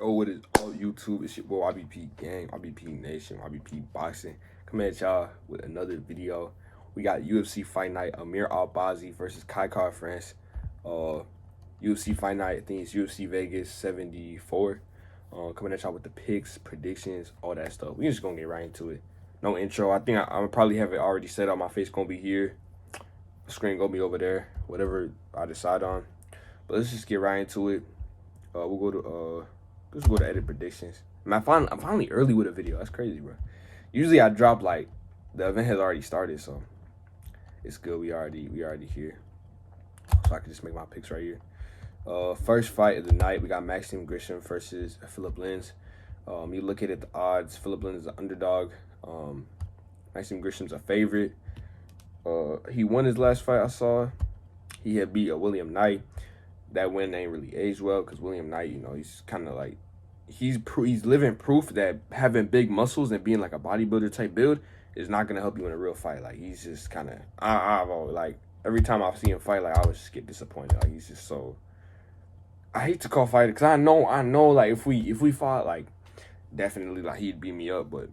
Oh, what is all YouTube? It's your boy YBP Gang, YBP Nation, YBP Boxing. Coming at y'all with another video. We got UFC Fight Night, Amir Albazi versus Kai France. UFC Fight Night, I think it's UFC Vegas 74. Coming at y'all with the picks, predictions, all that stuff. We just gonna get right into it. No intro. I think I'm probably have it already set up. My face gonna be here. The screen gonna be over there. Whatever I decide on. But let's just get right into it. We'll go to let's go to edit predictions. Man, I'm finally early with a video. That's crazy, bro. Usually I drop like the event has already started, so it's good. We already here, so I can just make my picks right here. First fight of the night, we got Maxim Grishin versus Philip Lins. You look at the odds. Philip Lins is an underdog. Maxim Grishin's a favorite. He won his last fight. I saw he had beat William Knight. That win ain't really aged well because William Knight, you know, he's kind of like he's living proof that having big muscles and being like a bodybuilder type build is not gonna help you in a real fight. Like he's just kind of I've always, like every time I see him fight, like I always just get disappointed. Like he's just so. I hate to call fighter because I know like if we fought, like definitely like he'd beat me up, but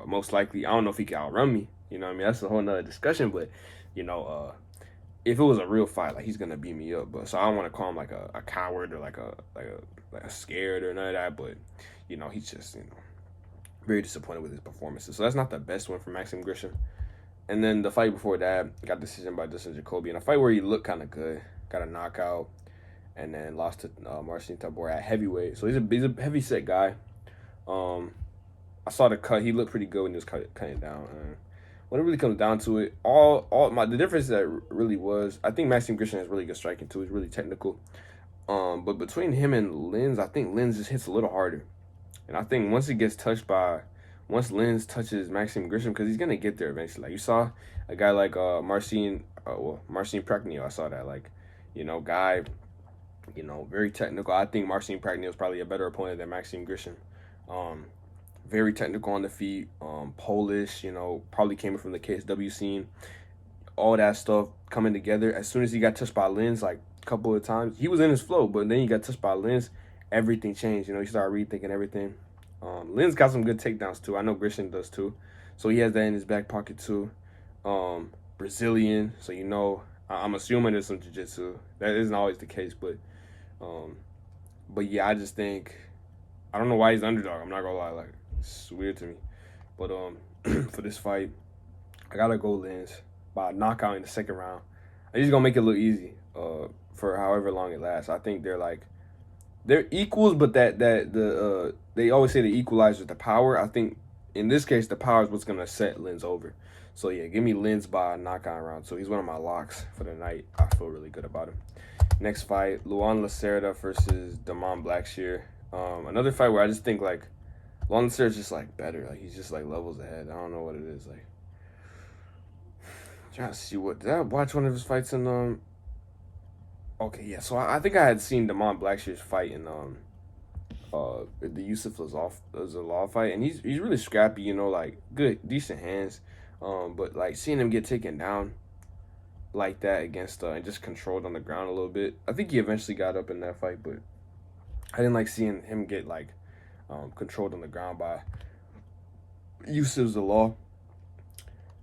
most likely I don't know if he can outrun me. You know what I mean? That's a whole nother discussion. But you know, if it was a real fight, like he's gonna beat me up. But so I don't want to call him like a coward or like a scared or none of that. But you know, he's just very disappointed with his performances. So that's not the best one for Maxim Grishin. And then the fight before that got decision by Dustin Jacoby in a fight where he looked kind of good, got a knockout, and then lost to Marcin Tybura at heavyweight. So he's a heavy set guy. I saw the cut. He looked pretty good when he was cutting down. When it really comes down to it, the difference that really was, I think Maxim Grishin has really good striking too. He's really technical. But between him and Lins, I think Lins just hits a little harder. And I think once Lins touches Maxim Grishin, because he's gonna get there eventually. Like you saw a guy like Marcin Prachnio. I saw that, like, you know, guy, you know, very technical. I think Marcin Prachnio is probably a better opponent than Maxim Grishin. Very technical on the feet, Polish, you know, probably came from the KSW scene. All that stuff coming together. As soon as he got touched by Lins, like a couple of times, he was in his flow, but then he got touched by Lins, everything changed. You know, he started rethinking everything. Lins got some good takedowns too. I know Grishin does too. So he has that in his back pocket too. Brazilian, so you know, I'm assuming there's some jiu-jitsu. That isn't always the case, but yeah, I just think, I don't know why he's underdog. I'm not gonna lie, like, it's weird to me. But for this fight, I gotta go Lins by a knockout in the second round. I'm just gonna make it look easy for however long it lasts. I think they're equals, but they always say the equalizer the power. I think in this case the power is what's gonna set Lins over. So yeah, give me Lins by a knockout round. So he's one of my locks for the night. I feel really good about him. Next fight, Luan Lacerda versus Blackshear. Another fight where I just think like Luan Lacerda's just like better. Like he's just like levels ahead. I don't know what it is. Like, I'm trying to see did I watch one of his fights in okay, yeah. So I think I had seen Blackshear's fight in the Yusuf Zalal fight, and he's really scrappy. You know, like good, decent hands. But like seeing him get taken down like that against and just controlled on the ground a little bit. I think he eventually got up in that fight, but I didn't like seeing him get like controlled on the ground by Yusuf Zalal.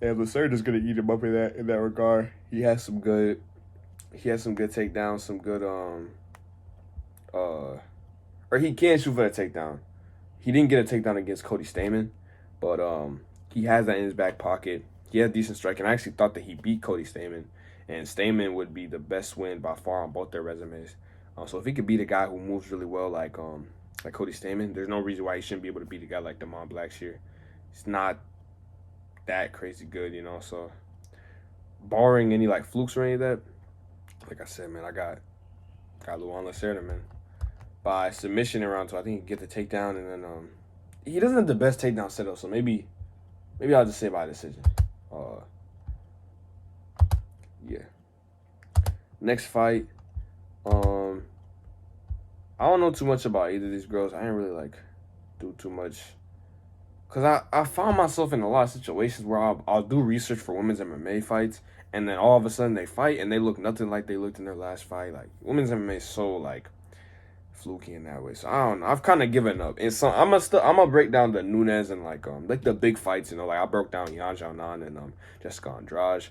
And Lacerda's gonna eat him up in that regard. He has some good takedowns, some good or he can shoot for a takedown. He didn't get a takedown against Cody Stamann, but he has that in his back pocket. He has decent striking. I actually thought that he beat Cody Stamann, and Stamann would be the best win by far on both their resumes. So if he could beat a guy who moves really well like Cody Stamann, there's no reason why he shouldn't be able to beat a guy like Blackshear. He's not that crazy good, you know. So barring any like flukes or any of that, like I said, man, I got Luan Lacerda, man, by submission in round 2. I think he can get the takedown, and then he doesn't have the best takedown setup, so maybe I'll just say by decision. Yeah. Next fight. I don't know too much about either of these girls. I didn't really like do too much, cause I found myself in a lot of situations where I'll do research for women's MMA fights, and then all of a sudden they fight and they look nothing like they looked in their last fight. Like women's MMA is so like fluky in that way. So I don't know. I've kind of given up. And so I'm gonna break down the Nunes and like the big fights. You know, like I broke down Yan Xiaonan and Jessica Andrade.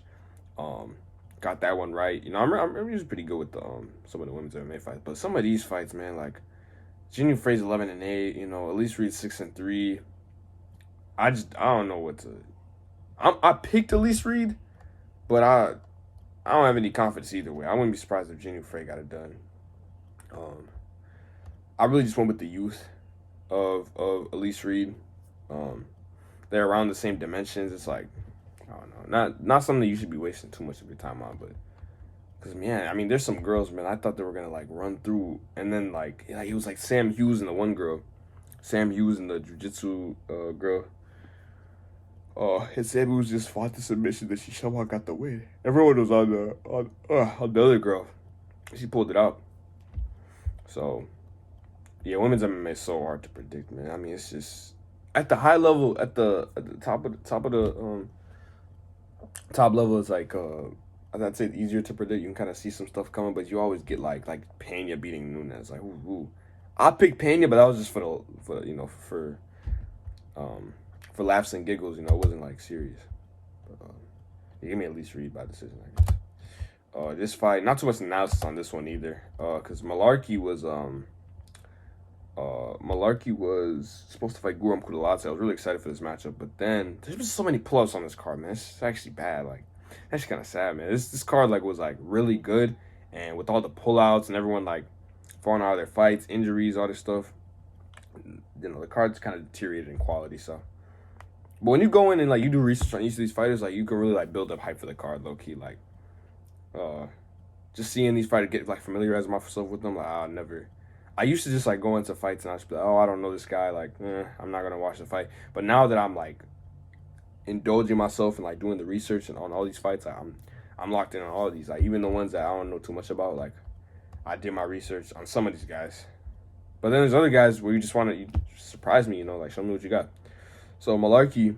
Got that one right. You know, I'm usually pretty good with the some of the women's MMA fights, but some of these fights, man, like Jinh Frey's 11-8. You know, Elise Reed's 6-3. I don't know what to. I picked Elise Reed, but I don't have any confidence either way. I wouldn't be surprised if Jinh Frey got it done. I really just went with the youth of Elise Reed. They're around the same dimensions. It's like, I don't know, not something that you should be wasting too much of your time on, but because man, I mean, there's some girls, man, I thought they were gonna like run through, and then like it was like Sam Hughes and the one girl, Sam Hughes and the jiu-jitsu girl. His Sam Hughes just fought the submission that she somehow got the win. Everyone was on the other girl. She pulled it out. So yeah, women's MMA is so hard to predict, man. I mean, it's just at the high level, at the top of the top level is like I'd say it's easier to predict. You can kind of see some stuff coming, but you always get like Pena beating Nunes. Like, ooh. I picked Pena, but that was just for laughs and giggles. You know, it wasn't like serious. But you give me at least Reed by decision, I guess. This fight, not too much analysis on this one either, because Mullarkey was supposed to fight Guram Kudalate. I was really excited for this matchup, but then there's been so many plus on this card, man. It's actually bad. Like, that's kind of sad, man. This card like was like really good, and with all the pullouts and everyone like falling out of their fights, injuries, all this stuff, you know, the card's kind of deteriorated in quality. So, but when you go in and like you do research on each of these fighters, like you can really like build up hype for the card, low key. Like, just seeing these fighters get like familiarize myself with them. Like, I used to just like go into fights and I just be like, oh, I don't know this guy. Like, I'm not gonna watch the fight. But now that I'm like indulging myself and like doing the research and on all these fights, like, I'm locked in on all of these. Like, even the ones that I don't know too much about. Like, I did my research on some of these guys. But then there's other guys where you just want to surprise me. You know, like show me what you got. So Mullarkey,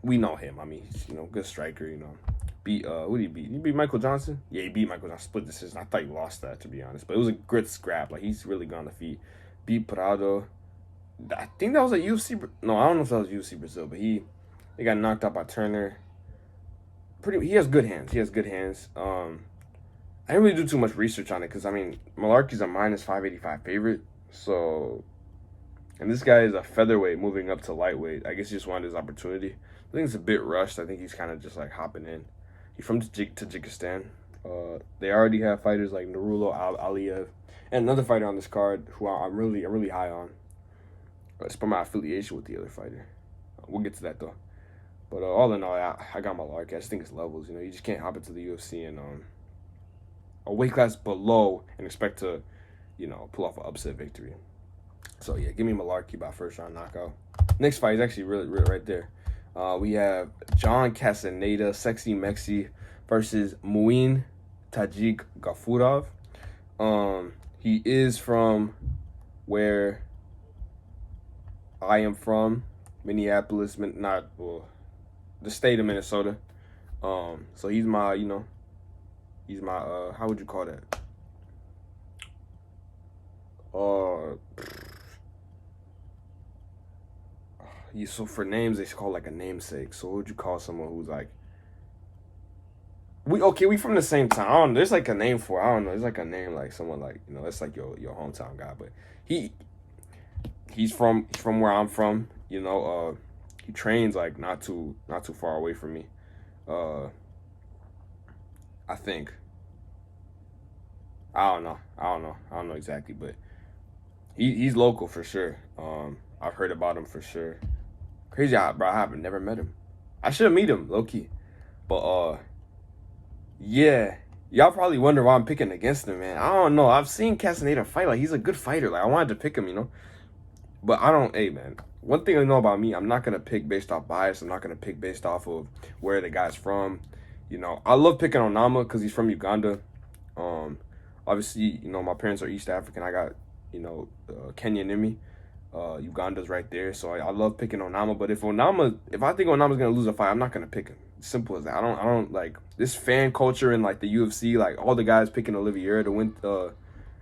we know him. I mean, he's, you know, good striker. You know. Who did he beat? He beat Michael Johnson? Yeah, he beat Michael Johnson. Split decision. I thought he lost that, to be honest. But it was a grit scrap. Like, he's really gone to feet. Beat Prado. I think that was a UFC. No, I don't know if that was UFC Brazil, but he got knocked out by Turner. He has good hands. I didn't really do too much research on it because, I mean, Mullarkey's a minus 585 favorite. So, and this guy is a featherweight moving up to lightweight. I guess he just wanted his opportunity. I think it's a bit rushed. I think he's kind of just, like, hopping in. He's from Tajikistan. They already have fighters like Nurullo Aliyev and another fighter on this card who I'm really high on. It's from my affiliation with the other fighter. We'll get to that though. But all in all, I got my Mullarkey. I just think it's levels. You know, you just can't hop into the UFC and a weight class below and expect to, you know, pull off an upset victory. So yeah, give me Mullarkey by first round knockout. Next fight is actually really right there. We have John Castaneda, Sexy Mexi, versus Muin Tajik Gafurov. He is from where I am from, Minneapolis, the state of Minnesota. So he's my, how would you call that? So for names, they call like a namesake. So what would you call someone who's like, we from the same town. I don't know. There's like a name for it. I don't know. There's like a name like someone like, you know, that's like your hometown guy. But he's from where I'm from. You know, he trains like not too far away from me. I think. I don't know exactly, but he's local for sure. I've heard about him for sure. Crazy, bro. I haven't never met him. I should meet him, low key. But yeah, y'all probably wonder why I'm picking against him, man. I don't know. I've seen Castaneda fight. Like, he's a good fighter. Like, I wanted to pick him, you know. But I don't. Hey, man. One thing I know about me, I'm not gonna pick based off bias. I'm not gonna pick based off of where the guy's from. You know, I love picking Onama because he's from Uganda. Obviously, you know, my parents are East African. I got, you know, Kenya near me. Uganda's right there, so I love picking Onama. But if I think Onama's gonna lose a fight, I'm not gonna pick him. Simple as that. I don't like this fan culture in like the UFC. Like all the guys picking Oliveira to win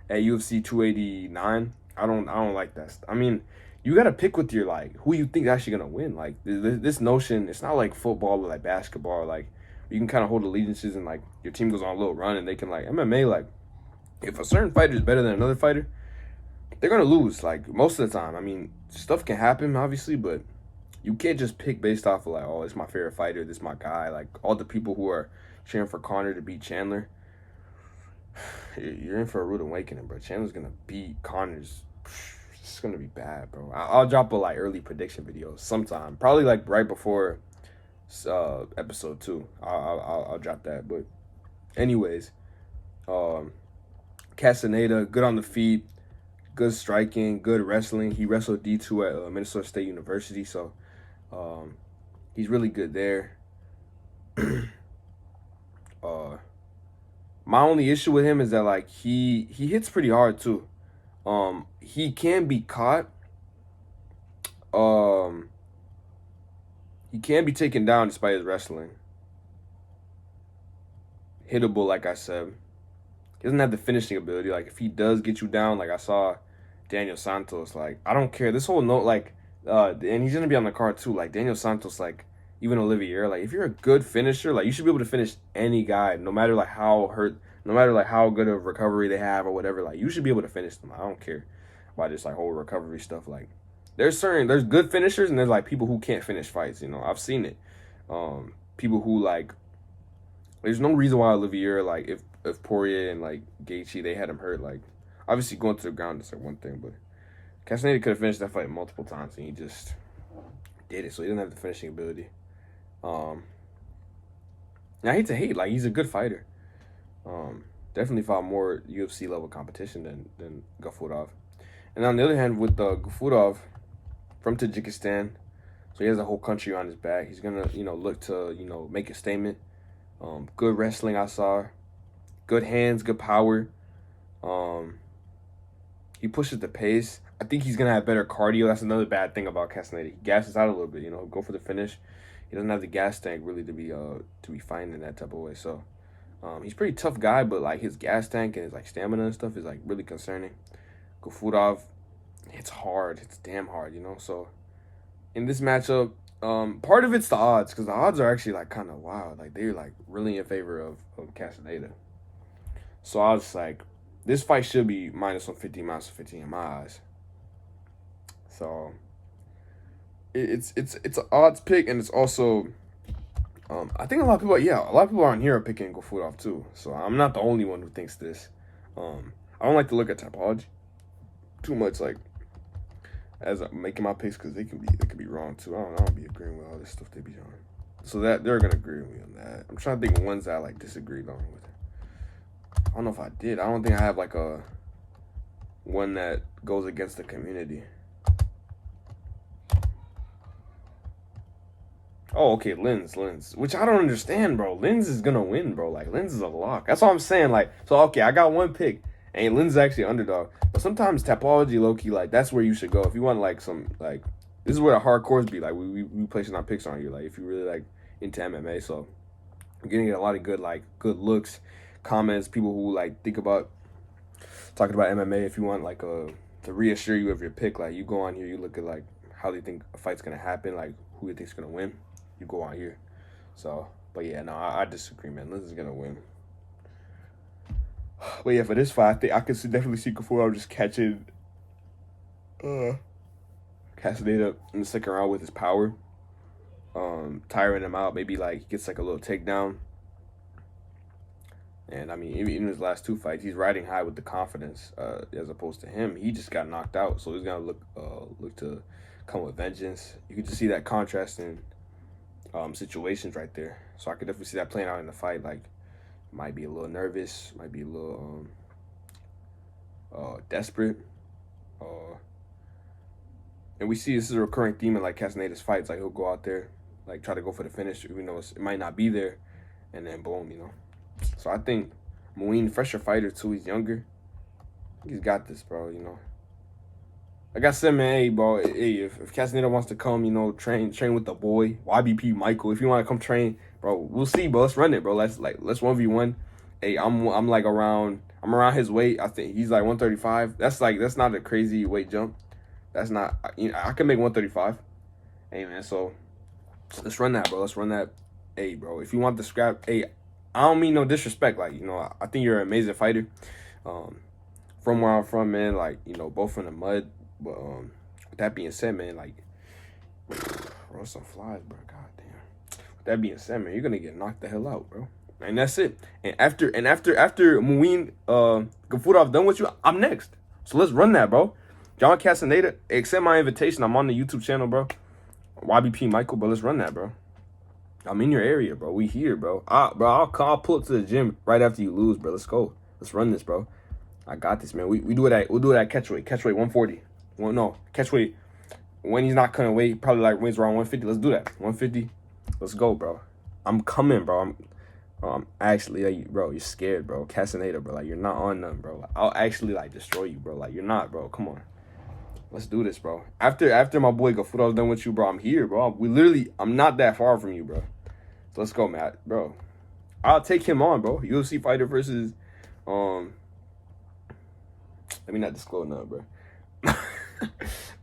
at UFC 289. I don't like that. I mean, you gotta pick with your like who you think is actually gonna win. Like this notion, it's not like football or like basketball. Like you can kind of hold allegiances and like your team goes on a little run and they can like MMA. Like if a certain fighter is better than another fighter, they're gonna lose. Like most of the time. I mean, stuff can happen obviously, but you can't just pick based off of like, oh, it's my favorite fighter, this is my guy. Like all the people who are cheering for Conor to beat Chandler, you're in for a rude awakening, bro. Chandler's gonna beat Connor's. It's gonna be bad, bro. I'll drop a like early prediction video sometime, probably like right before episode 2. I'll drop that. But anyways, Castaneda, good on the feet, good striking, good wrestling. He wrestled D2 at Minnesota State University, so he's really good there. My only issue with him is that like he hits pretty hard too. He can be caught. He can be taken down despite his wrestling. Hittable, like I said. He doesn't have the finishing ability. Like if he does get you down, like I saw Daniel Santos, like I don't care. This whole note, like, and he's gonna be on the card too. Like Daniel Santos, like even Olivier, like if you're a good finisher, like you should be able to finish any guy, no matter like how hurt, no matter like how good of recovery they have or whatever. Like you should be able to finish them. I don't care about this like whole recovery stuff. Like there's good finishers and there's like people who can't finish fights. You know, I've seen it. People who like, there's no reason why Olivier, like if Poirier and like Gaethje, they had him hurt. Like obviously going to the ground is like one thing, but Castaneda could have finished that fight multiple times and he just did it. So he doesn't have the finishing ability. And I hate to hate, like he's a good fighter. Definitely fought more UFC level competition than Gafurov. And on the other hand, with Gafurov from Tajikistan, so he has a whole country on his back. He's gonna, look to, make a statement. Good wrestling I saw. Good hands, good power. He pushes the pace. I think he's gonna have better cardio. That's another bad thing about Castaneda. He gasses out a little bit, go for the finish. He doesn't have the gas tank really to be fighting in that type of way. So he's a pretty tough guy, but like his gas tank and his like stamina and stuff is like really concerning. Gafurov, it's hard. It's damn hard, So in this matchup, part of it's the odds, because the odds are actually like kind of wild. Like they're like really in favor of Castaneda. So I was like, this fight should be -150, -150 in my eyes. So it's an odds pick, and it's also I think a lot of people on here are picking Gafurov too. So I'm not the only one who thinks this. I don't like to look at typology too much, like as I'm making my picks, because they could be wrong too. I don't be agreeing with all this stuff they be on. So that they're gonna agree with me on that. I'm trying to think of ones that I like disagreed on with. I don't know if I did. I don't think I have like a one that goes against the community. Oh, okay, Lens, which I don't understand, bro. Lens is gonna win, bro. Like Lens is a lock. That's all I'm saying. Like, so okay, I got one pick, and Lens is actually underdog. But sometimes Tapology, low key, like that's where you should go if you want like some like. This is where the hardcores be. Like we placing our picks on you. Like if you really like into MMA, so you're gonna get a lot of good looks, comments, people who like think about talking about MMA. If you want like to reassure you of your pick, like you go on here, you look at like how they think a fight's gonna happen, like who you think's gonna win. You go on here. So, but yeah, no, I disagree, man. Liz is gonna win. But yeah, for this fight, I think I could definitely see Gafurov just catching Castaneda in the second round with his power, tiring him out. Maybe like he gets like a little takedown. And I mean, even in his last 2 fights, he's riding high with the confidence. As opposed to him, he just got knocked out, so he's gonna look to come with vengeance. You can just see that contrast in situations right there. So I could definitely see that playing out in the fight. Like, might be a little nervous, might be a little desperate. And we see this is a recurring theme in like Castaneda's fights. Like he'll go out there, like try to go for the finish, even though it might not be there, and then boom, So I think Muin, fresher fighter too. He's younger. He's got this, bro. Like I said, man, hey, bro, hey, if Castaneda wants to come, train with the boy, YBP Michael, if you want to come train, bro, we'll see, bro. Let's run it, bro. Let's 1v1. Hey, I'm I'm around his weight. I think he's like 135. That's not a crazy weight jump. That's not, you know, I can make 135. Hey man, so let's run that, bro. Let's run that. Hey, bro, if you want the scrap, hey, I don't mean no disrespect. Like, you know, I think you're an amazing fighter. From where I'm from, man, like, you know, both from the mud. But with that being said, man, like, bro, some flies, bro. God damn. With that being said, man, you're gonna get knocked the hell out, bro. And that's it. And after Muin, Gafurov done with you, I'm next. So let's run that, bro. John Castaneda, accept my invitation. I'm on the YouTube channel, bro. YBP Michael, but let's run that, bro. I'm in your area, bro. We here, bro. I'll pull up to the gym right after you lose, bro. Let's go. Let's run this, bro. I got this, man. We'll do it at catchweight. Catchweight 140. Well, no, catchweight. When he's not cutting weight, probably like when he's around 150. Let's do that. 150. Let's go, bro. I'm coming, bro. I'm actually, like, bro, you're scared, bro. Castaneda, bro. Like, you're not on them, bro. I'll actually, like, destroy you, bro. Like, you're not, bro. Come on. Let's do this, bro. After my boy Gafurov's done with you, bro, I'm here, bro. I'm not that far from you, bro. So let's go, man. Bro, I'll take him on, bro. UFC fighter versus, let me not disclose nothing, bro.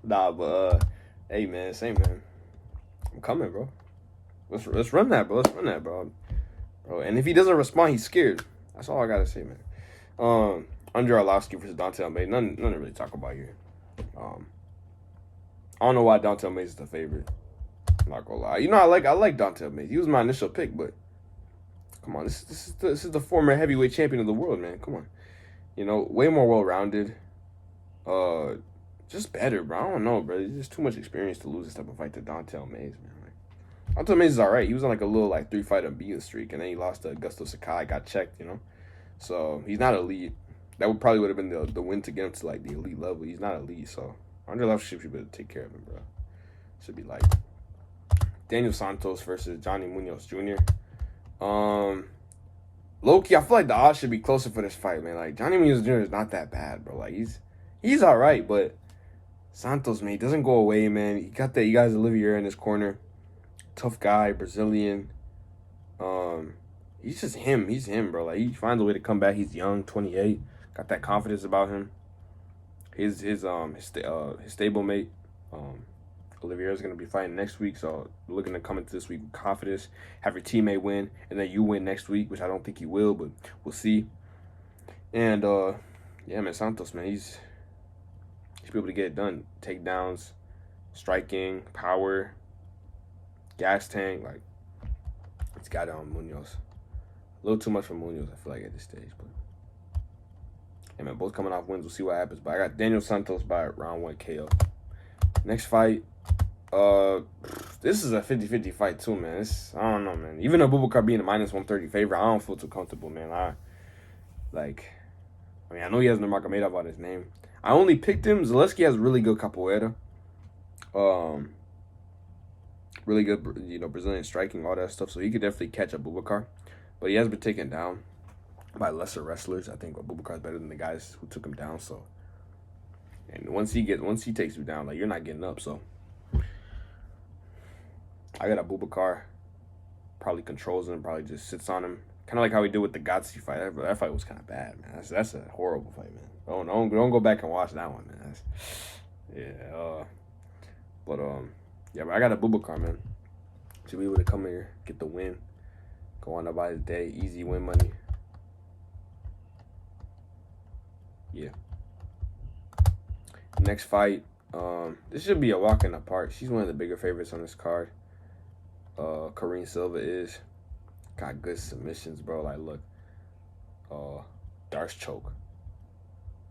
Nah, but, hey, man, same, man. I'm coming, bro. Let's run that, bro. Let's run that, bro. Bro, and if he doesn't respond, he's scared. That's all I gotta say, man. Andrei Arlovski versus Dante Almeida. Nothing to really talk about here. I don't know why Dante Almeida is the favorite. I'm not gonna lie. You know, I like Dante Almeida. He was my initial pick, but come on, this is the former heavyweight champion of the world, man. Come on, you know, way more well-rounded. Just better, bro. I don't know, bro. There's just too much experience to lose this type of fight to Dante Almeida, man. Dante Almeida is alright. He was on like a little 3-fight unbeaten streak, and then he lost to Augusto Sakai. Got checked, you know. So he's not elite. That would have been the win to get him to like the elite level. He's not elite, so Andrei Arlovski should be able to take care of him, bro. Should be like Daniel Santos versus Johnny Munoz Jr. Low-key, I feel like the odds should be closer for this fight, man. Like, Johnny Munoz Jr. is not that bad, bro. Like, he's all right, but Santos, man, he doesn't go away, man. He got that. You guys Olivier in his corner. Tough guy, Brazilian. He's just him. He's him, bro. Like, he finds a way to come back. He's young, 28. Got that confidence about him. His stablemate, Olivier is going to be fighting next week, so we're looking to come into this week with confidence, have your teammate win, and then you win next week, which I don't think he will, but we'll see. And, yeah, man, Santos, man, he's be able to get it done. Takedowns, striking, power, gas tank, like, it's got it on Munoz. A little too much for Munoz, I feel like, at this stage, but yeah, man, both coming off wins. We'll see what happens. But I got Daniel Santos by round 1 KO. Next fight, this is a 50-50 fight too, man. I don't know, man. Even Abubakar being a -130 favorite, I don't feel too comfortable, man. I know he has Nurmogomedov on his name. I only picked him. Zeleski has really good capoeira. Really good, you know, Brazilian striking, all that stuff. So he could definitely catch Abubakar. But he has been taken down by lesser wrestlers. I think Abubakar is better than the guys who took him down. So, and once he takes you down, like, you're not getting up. So I got Abubakar. Probably controls him. Probably just sits on him. Kind of like how he did with the Gotsi fight. That fight was kind of bad, man. That's a horrible fight, man. Don't go back and watch that one, man. Yeah, but I got Abubakar, man. Should be able to come here, get the win, go on about his day, easy win money. Yeah. Next fight, this should be a walk in the park. She's one of the bigger favorites on this card. Karine Silva is. Got good submissions, bro. Like, look. Darce choke.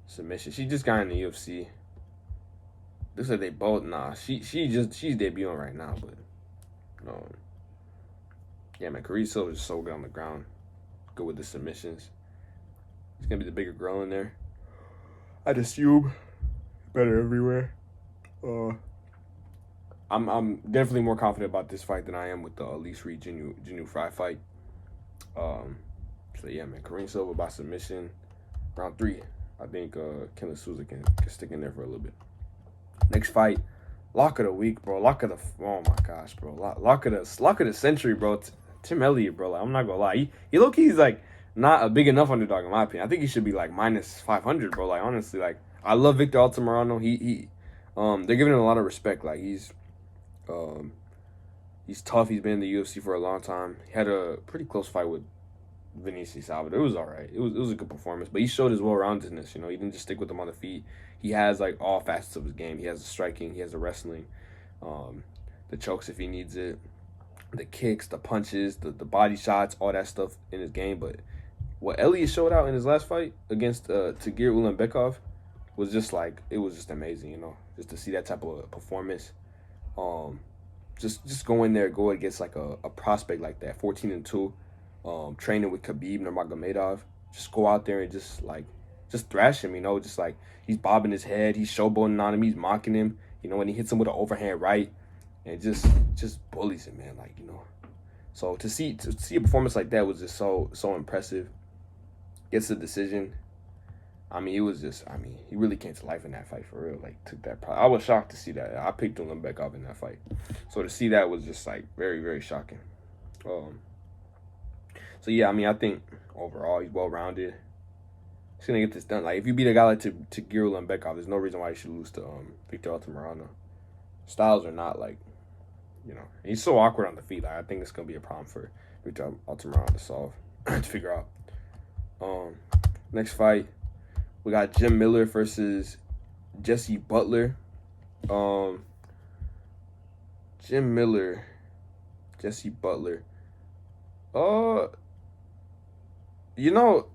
Submission. She just got in the UFC. Looks like they both, she's debuting right now, but yeah, man, Karine Silva is so good on the ground. Good with the submissions. She's gonna be the bigger girl in there. I'd assume better everywhere. I'm definitely more confident about this fight than I am with the Elise Jinu Frey fight. So yeah, man, Karine Silva by submission. Round 3. I think Souza can stick in there for a little bit. Next fight, lock of the week, bro. Oh my gosh, bro. Lock of the century, bro. Tim Elliot, bro. Like, I'm not gonna lie. He low-key is like not a big enough underdog in my opinion. I think he should be like minus 500, bro. Like honestly, like I love Victor Altimorano. They're giving him a lot of respect. Like he's tough. He's been in the UFC for a long time. He had a pretty close fight with Vinicius Salvador. It was all right. It was a good performance, but he showed his well-roundedness. You know, he didn't just stick with him on the feet. He has like all facets of his game. He has the striking. He has the wrestling, the chokes if he needs it, the kicks, the punches, the body shots, all that stuff in his game. But what Elliot showed out in his last fight against Tagir Ulanbekov was just like, it was just amazing. You know, just to see that type of performance. Just go in there, go against like a prospect like that, 14-2. Training with Khabib Nurmagomedov, just go out there and just thrash him, you know, just like he's bobbing his head, he's showboating on him, he's mocking him, you know, when he hits him with an overhand right, and just bullies him, man, like, you know. So to see a performance like that was just so impressive. Gets the decision. I mean, it was just, I mean, he really came to life in that fight for real. Like, took that. I was shocked to see that. I picked Ulanbekov in that fight, so to see that was just like very, very shocking. So, yeah, I mean, I think overall he's well-rounded. He's going to get this done. Like, if you beat a guy like Tagir Ulanbekov, there's no reason why you should lose to Victor Altimorano. Styles are not, like, you know, he's so awkward on the feet. Like, I think it's going to be a problem for Victor Altimorano to solve, to figure out. Next fight, we got Jim Miller versus Jesse Butler. Jim Miller, Jesse Butler. You know,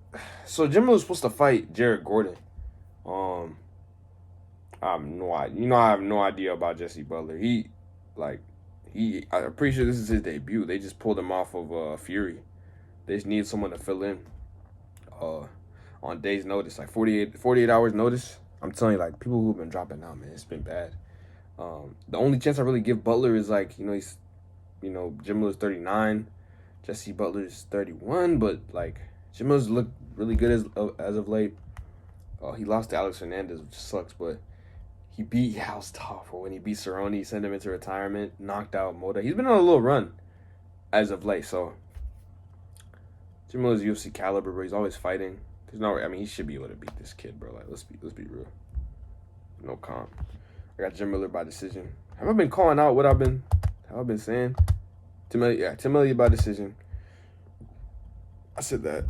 so Jim was supposed to fight Jared Gordon. I have no idea about Jesse Butler. I'm pretty sure this is his debut. They just pulled him off of Fury. They just need someone to fill in on days' notice, like 48 hours notice. I'm telling you, like, people who've been dropping out, man, it's been bad. The only chance I really give Butler is, like, you know, Jim Miller's 39, Jesse Butler's 31, but, like, Jim Miller's looked really good as of late. He lost to Alex Hernandez, which sucks, but he beat House tough. When he beat Cerrone, sent him into retirement, knocked out Moda. He's been on a little run as of late, so Jim Miller's UFC caliber, bro. He's always fighting. He should be able to beat this kid, bro. Like, let's be real. No comp. I got Jim Miller by decision. Have I been calling out what I've been saying? Tim Elliott by decision. I said that.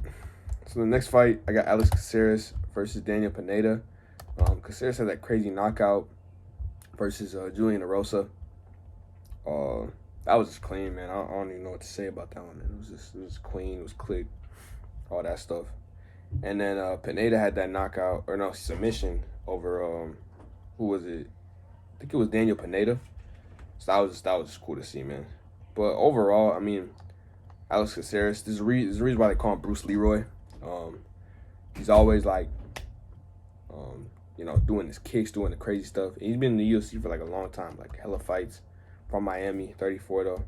So the next fight, I got Alex Caceres versus Daniel Pineda. Caceres had that crazy knockout versus Julian Erosa. That was just clean, man. I don't even know what to say about that one, man. It was clean. It was click, all that stuff. And then Pineda had that knockout, or no, submission over, who was it? I think it was Daniel Pineda. So that was just cool to see, man. But overall, I mean, Alex Caceres, there's a reason why they call him Bruce Leroy. He's always like, you know, doing his kicks, doing the crazy stuff. And he's been in the UFC for like a long time, like hella fights. From Miami, 34 though.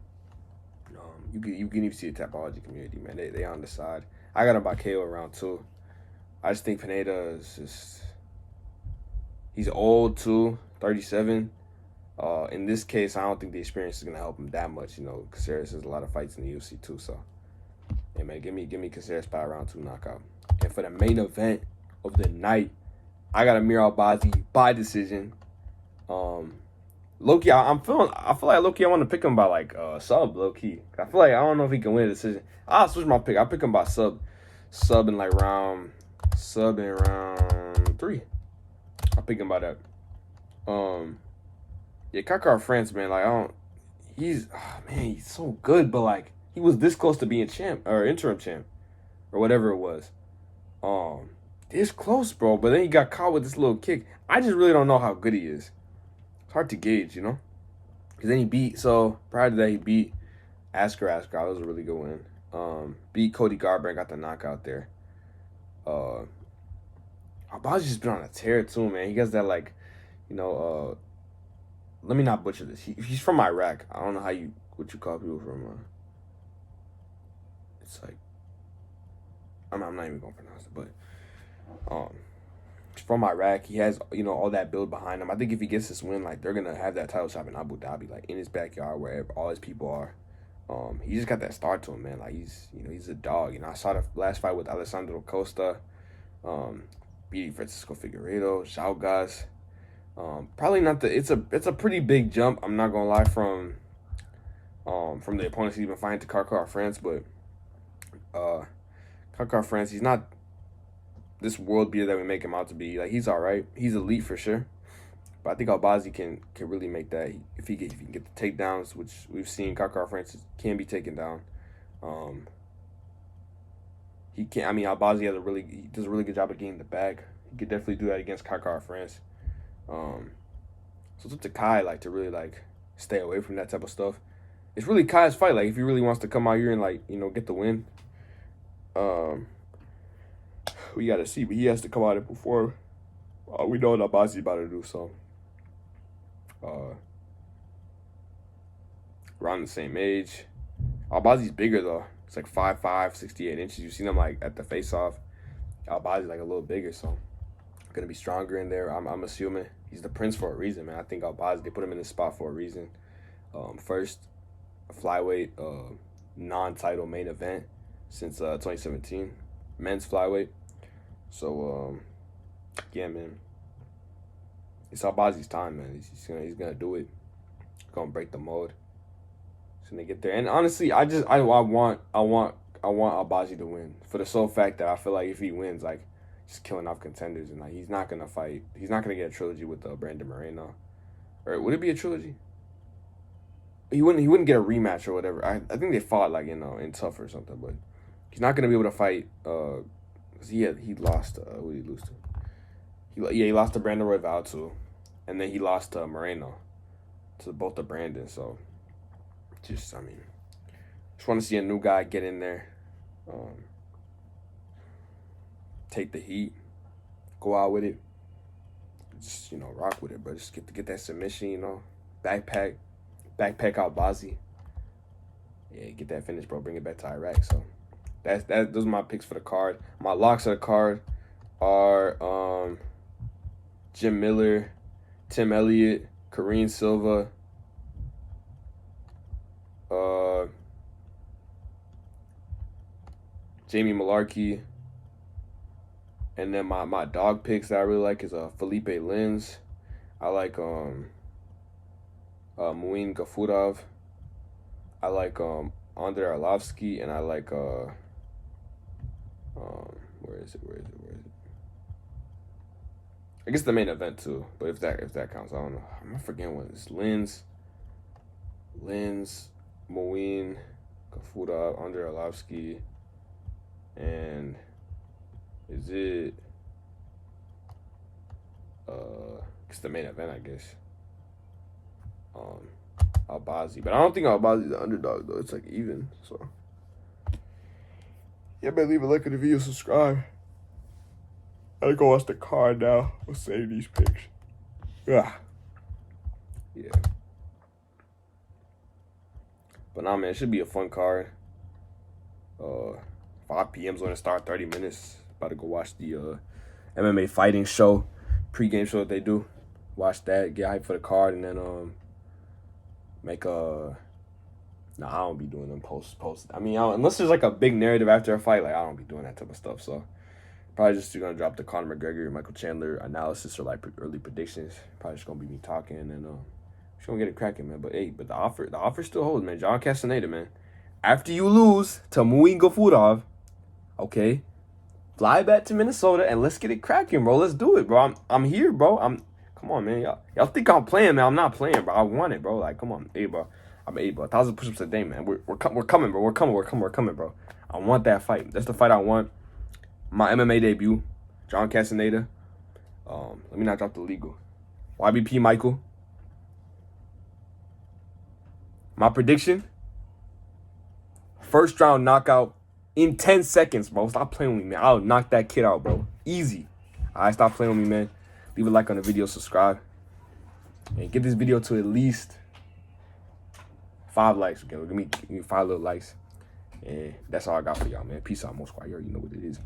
You can even see the Tapology community, man. They on the side. I got him by KO round 2. I just think Pineda is just, he's old too, 37. In this case, I don't think the experience is gonna help him that much. You know, Caceres has a lot of fights in the UFC too. So, yeah, man, give me Caceres by round 2 knockout. And for the main event of the night, I got Amir Albazi by decision. Low-key, I feel like low-key I want to pick him by like sub, low-key. I feel like I don't know if he can win a decision. I'll switch my pick. I'll pick him by sub in round 3. I'll pick him by that. Yeah, Kakar France, man, like he's so good, but like he was this close to being champ or interim champ or whatever it was. This close, bro, but then he got caught with this little kick. I just really don't know how good he is. It's hard to gauge, you know? Because then prior to that, he beat Asker. That was a really good win. Beat Cody Garbrandt, got the knockout there. Albazi's just been on a tear, too, man. He gets that, like, you know, let me not butcher this. He's from Iraq. I don't know what you call people from, it's like, I'm not even going to pronounce it, but, from Iraq. He has, you know, all that build behind him. I think if he gets this win, like, they're going to have that title shot in Abu Dhabi, like, in his backyard, wherever all his people are. He just got that start to him, man. Like, he's a dog. I saw the last fight with Alessandro Costa, beating Francisco Figueiredo, Xiaogas. Probably not the. It's a pretty big jump. I'm not gonna lie from the opponents he's been fighting to Karkar France, but Karkar France, he's not this world beater that we make him out to be. Like, he's all right. He's elite for sure. But I think Albazi can really make that if he can get the takedowns, which we've seen Karkar France can be taken down. He can. I mean, Albazi he does a really good job of getting the bag. He could definitely do that against Karkar France. So it's up to Kai to really stay away from that type of stuff. It's really Kai's fight. Like, if he really wants to come out here and get the win, we gotta see. But he has to come out and perform. We know what Albazi's about to do. So around the same age. Albazi's bigger though. It's 5'5", 68 inches. You see them at the face-off. Albazi's a little bigger, so gonna be stronger in there. I'm assuming he's the prince for a reason, man. I think Albazi, they put him in this spot for a reason. First flyweight non-title main event since 2017, men's flyweight. So yeah, man, it's Albazi's time, man. He's gonna do it. He's gonna break the mold. He's gonna get there. And honestly, I want Albazi to win for the sole fact that I feel like if he wins, just killing off contenders, and he's not gonna fight. He's not gonna get a trilogy with Brandon Moreno, or would it be a trilogy? He wouldn't get a rematch or whatever. I think they fought in Tough or something, but he's not gonna be able to fight. Cause he lost. Who did he lose to? He lost to Brandon Royval too, and then he lost to Moreno, to both the Brandon. So just want to see a new guy get in there, take the heat, go out with it, just rock with it, bro. Just get that submission, backpack Albazi. Yeah, get that finish, bro. Bring it back to Iraq. So those are my picks for the card. My locks of the card are Jim Miller, Tim Elliott, Karine Silva, Jamie Mullarkey, and then my dog picks that I really like is Felipe Lins. I like Muin Gafurov. I like Andrei Arlovski, and I like where is it? I guess the main event too, but if that counts, I don't know. I'm forgetting what it's. Lins, Muin, Gafurov, Andrei Arlovski, and is it it's the main event, I guess. Albazi, but I don't think Albazi's the underdog though. It's even, so yeah, man, leave a like on the video, subscribe. I go watch the card now. We'll save these picks. Yeah. But nah, man, it should be a fun card. 5 p.m.'s gonna start, 30 minutes. About to go watch the MMA fighting show, pre-game show that they do. Watch that, get hyped for the card, and then make a. Nah, I don't be doing them post. I mean, unless there's a big narrative after a fight, I don't be doing that type of stuff. So probably just gonna drop the Conor McGregor, Michael Chandler analysis or early predictions. Probably just gonna be me talking, and then just gonna get it cracking, man. But hey, the offer still holds, man. John Castaneda, man. After you lose to Muin Gafurov, okay, fly back to Minnesota and let's get it cracking, bro. Let's do it, bro. I'm here, bro. Come on, man. Y'all think I'm playing, man. I'm not playing, bro. I want it, bro. Come on, hey, bro. I'm 1,000 push-ups a day, man. We're coming, bro. We're coming, bro. I want that fight. That's the fight I want. My MMA debut, John Castaneda. Let me not drop the legal. YBP Michael. My prediction: first round knockout in 10 seconds, bro. Stop playing with me, man. I'll knock that kid out, bro. Easy. All right, stop playing with me, man. Leave a like on the video, subscribe, and get this video to at least 5 likes. Okay, give me 5 little likes, and that's all I got for y'all, man. Peace out, Most Squad. You already know what it is.